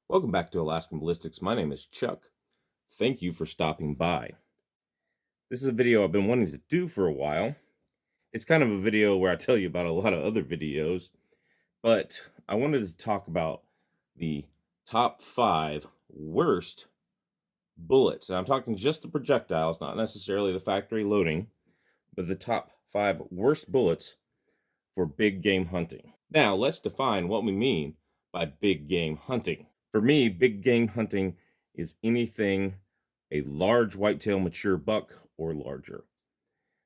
Welcome back to Alaskan Ballistics. My name is Chuck. Thank you for stopping by. This is a video I've been wanting to do for a while. It's kind of a video where I tell you about a lot of other videos, but I wanted to talk about the top 5 worst bullets. And I'm talking just the projectiles, not necessarily the factory loading, but the top 5 worst bullets for big game hunting. Now, let's define what we mean by big game hunting. For me, big game hunting is anything a large whitetail mature buck or larger.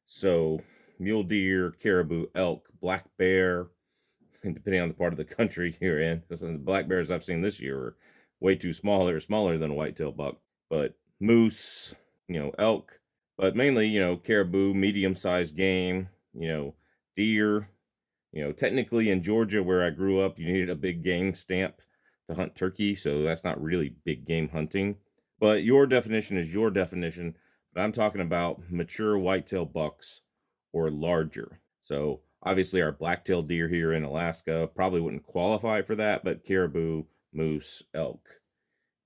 So, mule deer, caribou, elk, black bear, and depending on the part of the country you're in, because the black bears I've seen this year are way too small. They're smaller than a whitetail buck, but moose, elk, but mainly, caribou, medium-sized game, deer. Technically in Georgia where I grew up, you needed a big game stamp to hunt turkey, so that's not really big game hunting. But your definition is your definition. But I'm talking about mature whitetail bucks or larger. So obviously our black-tailed deer here in Alaska probably wouldn't qualify for that, but caribou, moose, elk,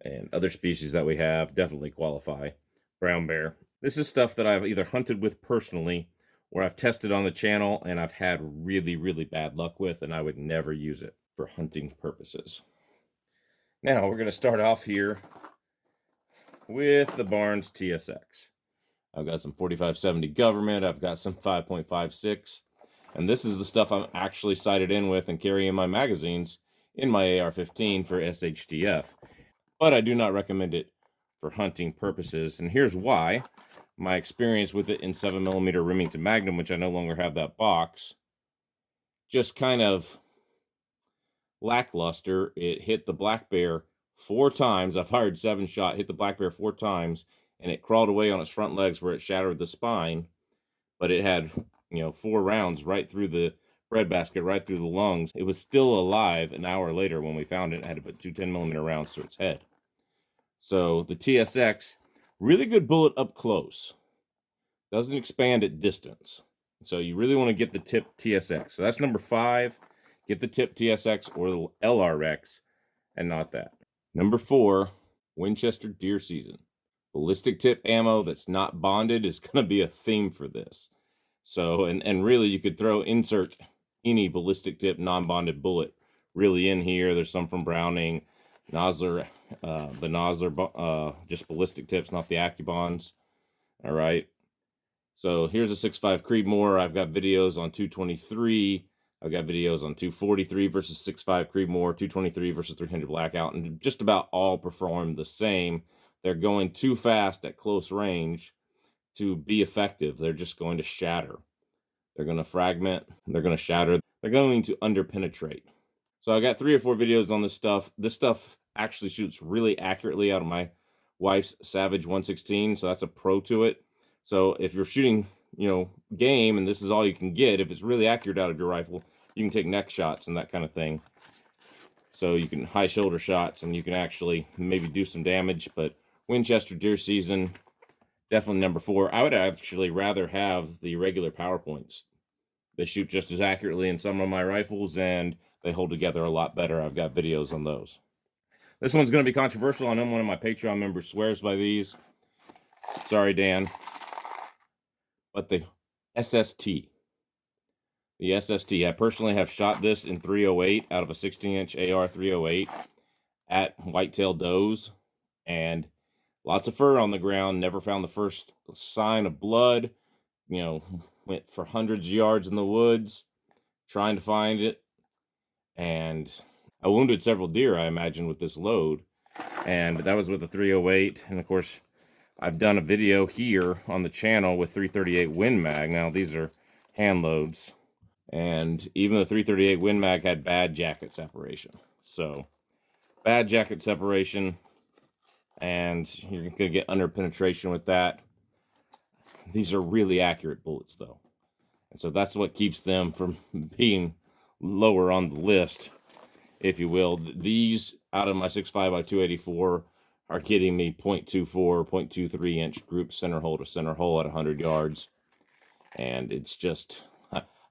and other species that we have definitely qualify. Brown bear. This is stuff that I've either hunted with personally or I've tested on the channel and I've had really, really bad luck with, and I would never use it for hunting purposes. Now we're going to start off here with the Barnes TSX. I've got some 4570 government. I've got some 5.56. And this is the stuff I'm actually sighted in with and carry in my magazines in my AR-15 for SHTF. But I do not recommend it for hunting purposes. And here's why. My experience with it in 7mm Remington Magnum, which I no longer have that box, just kind of lackluster. It hit the black bear 4 times. I fired 7 shot, hit the black bear 4 times, and it crawled away on its front legs where it shattered the spine. But it had, 4 rounds right through the breadbasket, right through the lungs. It was still alive an hour later when we found it. It had to put 2 10mm rounds to its head. So the TSX, really good bullet up close. Doesn't expand at distance. So you really want to get the tip TSX. So that's number 5. Get the tip TSX or the LRX and not that. Number 4, Winchester deer season. Ballistic tip ammo that's not bonded is going to be a theme for this. So, and really you could insert any ballistic tip non-bonded bullet really in here. There's some from Browning, Nosler, the Nosler, just ballistic tips, not the Accubons. All right. So here's a 6.5 Creedmoor. I've got videos on 223. I've got videos on 243 versus 6.5 Creedmoor, 223 versus 300 Blackout, and just about all perform the same. They're going too fast at close range to be effective. They're just going to shatter. They're going to fragment. They're going to shatter. They're going to underpenetrate. So I got 3 or 4 videos on this stuff. This stuff actually shoots really accurately out of my wife's Savage 116, so that's a pro to it. So if you're shooting, game and this is all you can get, if it's really accurate out of your rifle, you can take neck shots and that kind of thing. So you can high shoulder shots and you can actually maybe do some damage. But Winchester deer season, definitely number 4. I would actually rather have the regular PowerPoints. They shoot just as accurately in some of my rifles and they hold together a lot better. I've got videos on those. This one's going to be controversial. I know one of my Patreon members swears by these. Sorry, Dan. But the SST. The SST. I personally have shot this in 308 out of a 16-inch AR 308 at whitetail does. And lots of fur on the ground. Never found the first sign of blood. Went for hundreds of yards in the woods trying to find it. And I wounded several deer, I imagine, with this load. And that was with a 308. And, of course, I've done a video here on the channel with 338 Win Mag. Now, these are hand loads. And even the 338 Win Mag had bad jacket separation. So, bad jacket separation. And you're going to get under penetration with that. These are really accurate bullets, though. And so that's what keeps them from being lower on the list, if you will. These, out of my 6.5 by 284, are getting me 0.24, 0.23 inch group center hole to center hole at 100 yards. And it's just,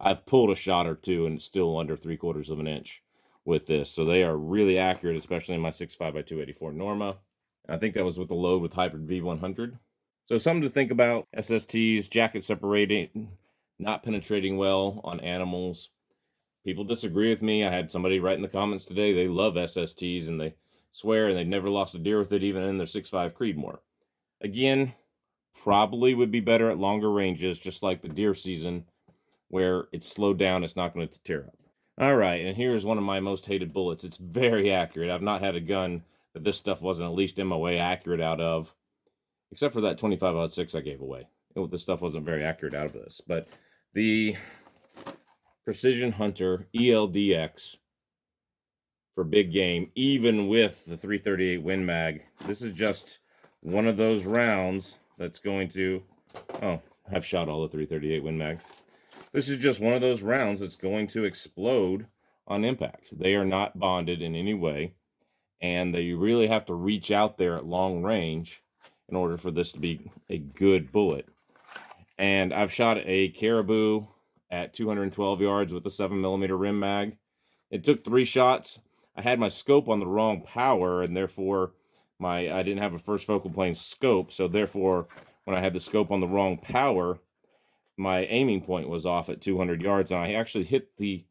I've pulled a shot or two and it's still under 3/4 of an inch with this. So they are really accurate, especially in my 6.5 by 284 Norma. I think that was with the load with Hybrid V100. So something to think about: SSTs, jacket separating, not penetrating well on animals. People disagree with me. I had somebody write in the comments today, they love SSTs and they swear and they've never lost a deer with it, even in their 6.5 Creedmoor. Again, probably would be better at longer ranges, just like the deer season, where it's slowed down, it's not going to tear up. All right, and here's one of my most hated bullets. It's very accurate. I've not had a gun that this stuff wasn't at least MOA accurate out of, except for that 25-06 I gave away. This stuff wasn't very accurate out of this. But the Precision Hunter ELD-X for big game, even with the 338 Win Mag. This is just one of those rounds that's going to... Oh, I've shot all the 338 Win Mag. This is just one of those rounds that's going to explode on impact. They are not bonded in any way, and they really have to reach out there at long range in order for this to be a good bullet. And I've shot a caribou at 212 yards with a 7mm rim mag. It took 3 shots. I had my scope on the wrong power, and therefore I didn't have a first focal plane scope, so therefore when I had the scope on the wrong power, my aiming point was off at 200 yards, and I actually hit the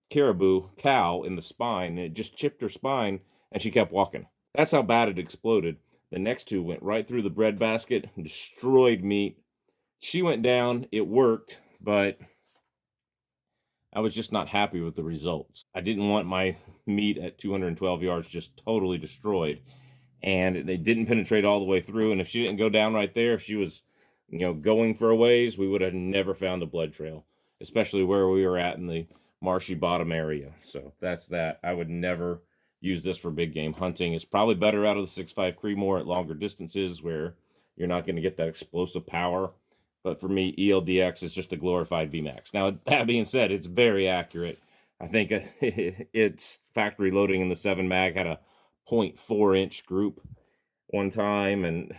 caribou cow in the spine, and it just chipped her spine, and she kept walking. That's how bad it exploded. The next 2 went right through the breadbasket, destroyed meat. She went down, it worked, but I was just not happy with the results. I didn't want my meat at 212 yards just totally destroyed, and they didn't penetrate all the way through, and if she didn't go down right there, if she was going for a ways, we would have never found the blood trail, especially where we were at in the marshy bottom area. So that's that. I would never use this for big game hunting. It's probably better out of the 6.5 Creedmoor at longer distances where you're not going to get that explosive power. But for me, ELD-X is just a glorified VMAX. Now, that being said, it's very accurate. I think its factory loading in the 7 mag had a 0.4-inch group one time, and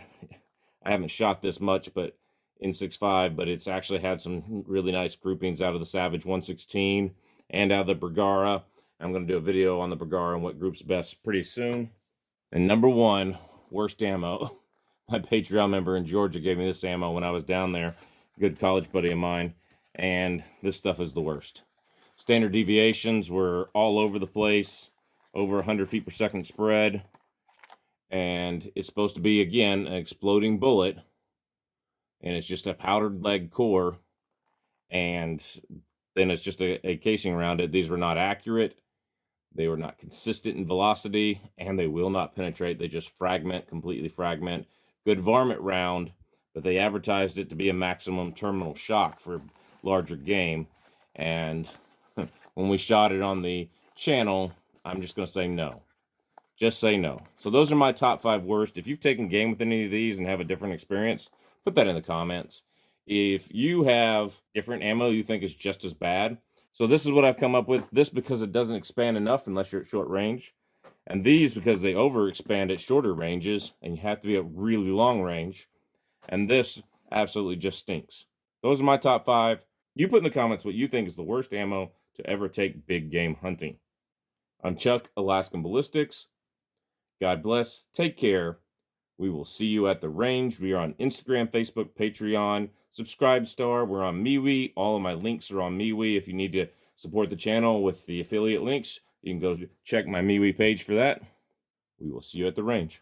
I haven't shot this much, but in 6.5, but it's actually had some really nice groupings out of the Savage 116 and out of the Bergara. I'm going to do a video on the Bergara and what groups best pretty soon. And number 1, worst ammo. My Patreon member in Georgia gave me this ammo when I was down there. Good college buddy of mine. And this stuff is the worst. Standard deviations were all over the place. Over 100 feet per second spread. And it's supposed to be, again, an exploding bullet. And it's just a powdered lead core. And then it's just a casing around it. These were not accurate. They were not consistent in velocity. And they will not penetrate. They just fragment, completely fragment. Good varmint round, but they advertised it to be a maximum terminal shock for larger game. And when we shot it on the channel, I'm just going to say no. Just say no. So those are my top 5 worst. If you've taken game with any of these and have a different experience, put that in the comments. If you have different ammo you think is just as bad. So this is what I've come up with. This because it doesn't expand enough unless you're at short range. And these because they overexpand at shorter ranges, and you have to be at really long range. And this absolutely just stinks. Those are my top 5. You put in the comments what you think is the worst ammo to ever take big game hunting. I'm Chuck, Alaskan Ballistics. God bless. Take care. We will see you at the range. We are on Instagram, Facebook, Patreon, Subscribestar. We're on MeWe. All of my links are on MeWe. If you need to support the channel with the affiliate links, you can go check my MeWe page for that. We will see you at the range.